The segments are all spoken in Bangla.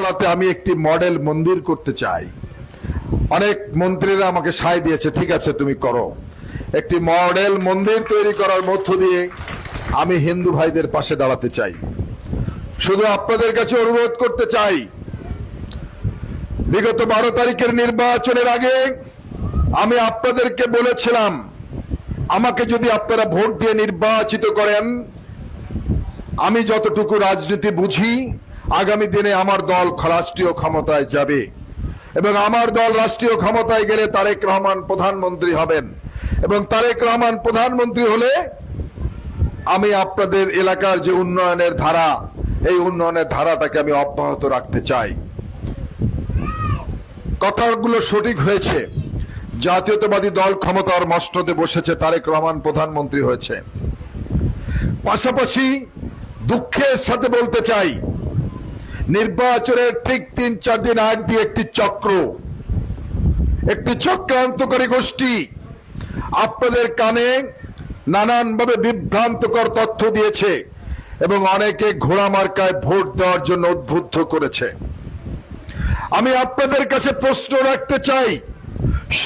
বাংলাতে আমি একটি মডেল মন্দির করতে চাই। অনেক মন্ত্রীরা আমাকে সায় দিয়েছে, ঠিক আছে তুমি করো। একটি মডেল মন্দির তৈরি করার মধ্য দিয়ে আমি হিন্দু ভাইদের পাশে দাঁড়াতে চাই। শুধু আপনাদের কাছে অনুরোধ করতে চাই, বিগত 12 তারিখের নির্বাচনের আগে আমি আপনাদেরকে বলেছিলাম, আমাকে যদি আপনারা ভোট দিয়ে নির্বাচিত করেন, আমি যতটুকু রাজনীতি বুঝি, আগামী দিনে আমার দল রাষ্ট্রীয় ক্ষমতায় যাবে এবং আমার দল রাষ্ট্রীয় ক্ষমতায় গেলে তারেক রহমান প্রধানমন্ত্রী হবেন এবং তারেক রহমান প্রধানমন্ত্রী হলে আমি আপনাদের এলাকার যে উন্নয়নের ধারা, এই উন্নয়নের ধারাটাকে আমি অব্যাহত রাখতে চাই। কথাগুলো সঠিক হয়েছে। জাতীয়তাবাদী দল ক্ষমতার মসনদে বসেছে, তারেক রহমান প্রধানমন্ত্রী হয়েছে। পাশাপাশি দুঃখের সাথে বলতে চাই, নির্বাচনের ঠিক 3-4 দিন আগ দিয়ে একটি চক্রান্তকারী গোষ্ঠী আপনাদের কানে নানানভাবে বিভ্রান্তকর তথ্য দিয়েছে এবং অনেকে ঘোড়া মার্কায় ভোট দেওয়ার জন্য উদ্বুদ্ধ করেছে। আমি আপনাদের কাছে প্রশ্ন রাখতে চাই,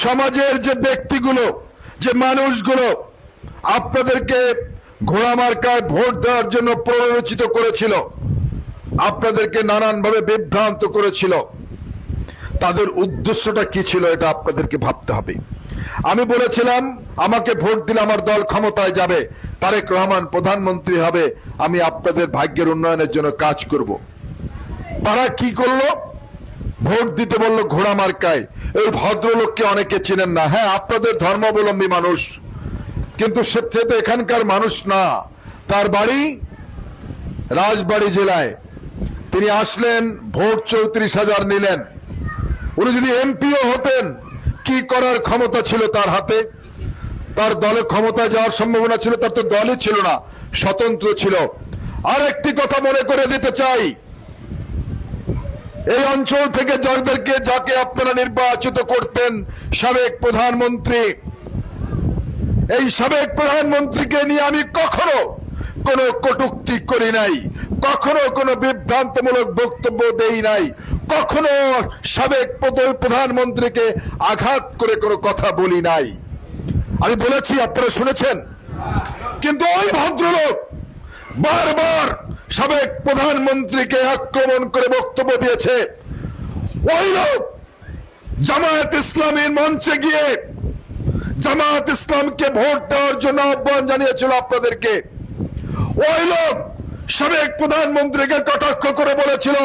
সমাজের যে ব্যক্তিগুলো, যে মানুষগুলো আপনাদেরকে ঘোড়া মার্কায় ভোট দেওয়ার জন্য প্ররোচিত করেছিল, আপনাদেরকে নানানভাবে বিভ্রান্ত করেছিল, তাদের উদ্দেশ্যটা কি ছিল এটা আপনাদেরকে ভাবতে হবে। আমি বলেছিলাম, আমাকে ভোট দিলে আমার দল ক্ষমতায় যাবে, তারেক রহমান প্রধানমন্ত্রী হবে, আমি আপনাদের ভাগ্যের উন্নয়নের জন্য কাজ করব। তারা কি করলো? ভোট দিতে বললো ঘোড়া মার্কায়। এই ভদ্রলোককে অনেকে চিনেন না। হ্যাঁ, আপনাদের ধর্মাবলম্বী মানুষ, কিন্তু সে তো এখানকার মানুষ না। তার বাড়ি রাজবাড়ী জেলায়। তিনি আসলেন, ভোট 34,000 নিলেন। উনি যদি এমপিও হতেন, কি করার ক্ষমতা ছিল তার হাতে? তার দলের ক্ষমতায় যাওয়ার সম্ভাবনা ছিল? তার তো দলই ছিল না, স্বতন্ত্র ছিল। আর একটি কথা মনে করে দিতে চাই, এই অঞ্চল থেকে যাকে আপনারা নির্বাচিত করতেন, সাবেক প্রধানমন্ত্রী, এই সাবেক প্রধানমন্ত্রীকে নিয়ে আমি কখনো কোনো কটূক্তি করি নাই, কখনো কোনো বিভ্রান্তমূলক বক্তব্য দেই নাই, কখনো সাবেক প্রধানমন্ত্রীকে আঘাত করে কোনো কথা বলি নাই। আমি বলেছি, আপনারা শুনেছেন। কিন্তু ওই ভদ্রলোক বারবার সাবেক প্রধানমন্ত্রীকে আক্রমণ করে বক্তব্য দিয়েছে। ওই লোক জামায়াত ইসলামীর মঞ্চে গিয়ে জামায়াত ইসলামকে ভোট দেওয়ার জন্য আহ্বান জানিয়েছিল আপনাদেরকে। ওই লোক সাবেক প্রধানমন্ত্রীকে কটাক্ষ করে বলেছিল,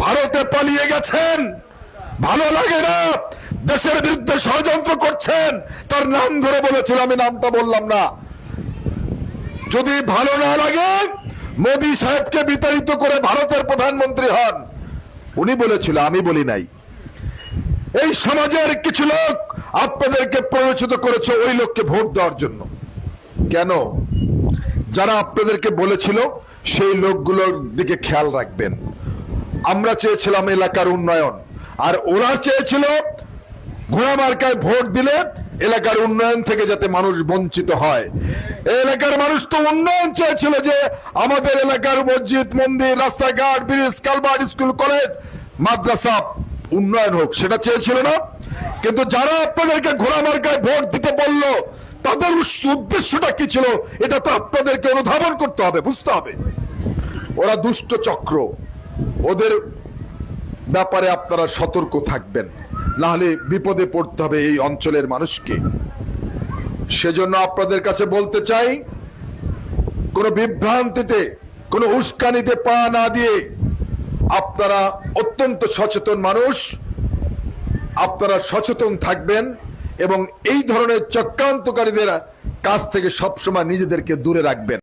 ভারতে পালিয়ে গেছেন, ভালো লাগে না, দেশের বিরুদ্ধে ষড়যন্ত্র করছেন। তার নাম ধরে বলেছিল, আমি নামটা বললাম না। যদি ভালো না লাগে, মোদী সাহেবকে বিতাড়িত করে ভারতের প্রধানমন্ত্রী হন, উনি বলেছিল, আমি বলি নাই। এই সমাজের কিছু লোক আপনাদেরকে প্ররোচিত করেছে ওই লোককে ভোট দেওয়ার জন্য। কেন? যারা আপনাদেরকে বলেছিল সেই লোকগুলোর দিকে খেয়াল রাখবেন। আমরা চেয়েছিলাম এলাকার উন্নয়ন, আর ওরা চেয়েছিল ঘোড়া মার্কায় ভোট দিলে এলাকার উন্নয়ন থেকে যাতে মানুষ বঞ্চিত হয়। এলাকার মানুষ তো উন্নয়ন চেয়েছিল, যে আমাদের এলাকার মসজিদ, মন্দির, রাস্তাঘাট, ব্রিজ, কালভার্ট, স্কুল, কলেজ, মাদ্রাসা উন্নয়ন হোক, সেটা চেয়েছিল না। কিন্তু যারা আপনাদেরকে ঘোড়া মার্কায় ভোট দিতে বললো, তাদের উদ্দেশ্যটা কি ছিল এটা তো আপনাদেরকে অনুধাবন করতে হবে, বুঝতে হবে। ওরা দুষ্ট চক্র, ওদের ব্যাপারে আপনারা সতর্ক থাকবেন, না হলে বিপদে পড়তে হবে এই অঞ্চলের মানুষকে। সেজন্য আপনাদের কাছে বলতে চাই, কোনো বিভ্রান্তিতে, কোনো উস্কানিতে পা না দিয়ে, আপনারা অত্যন্ত সচেতন মানুষ, আপনারা সচেতন থাকবেন এবং এই ধরনের চক্রান্তকারীদের কাছ থেকে সবসময় নিজেদেরকে দূরে রাখবেন।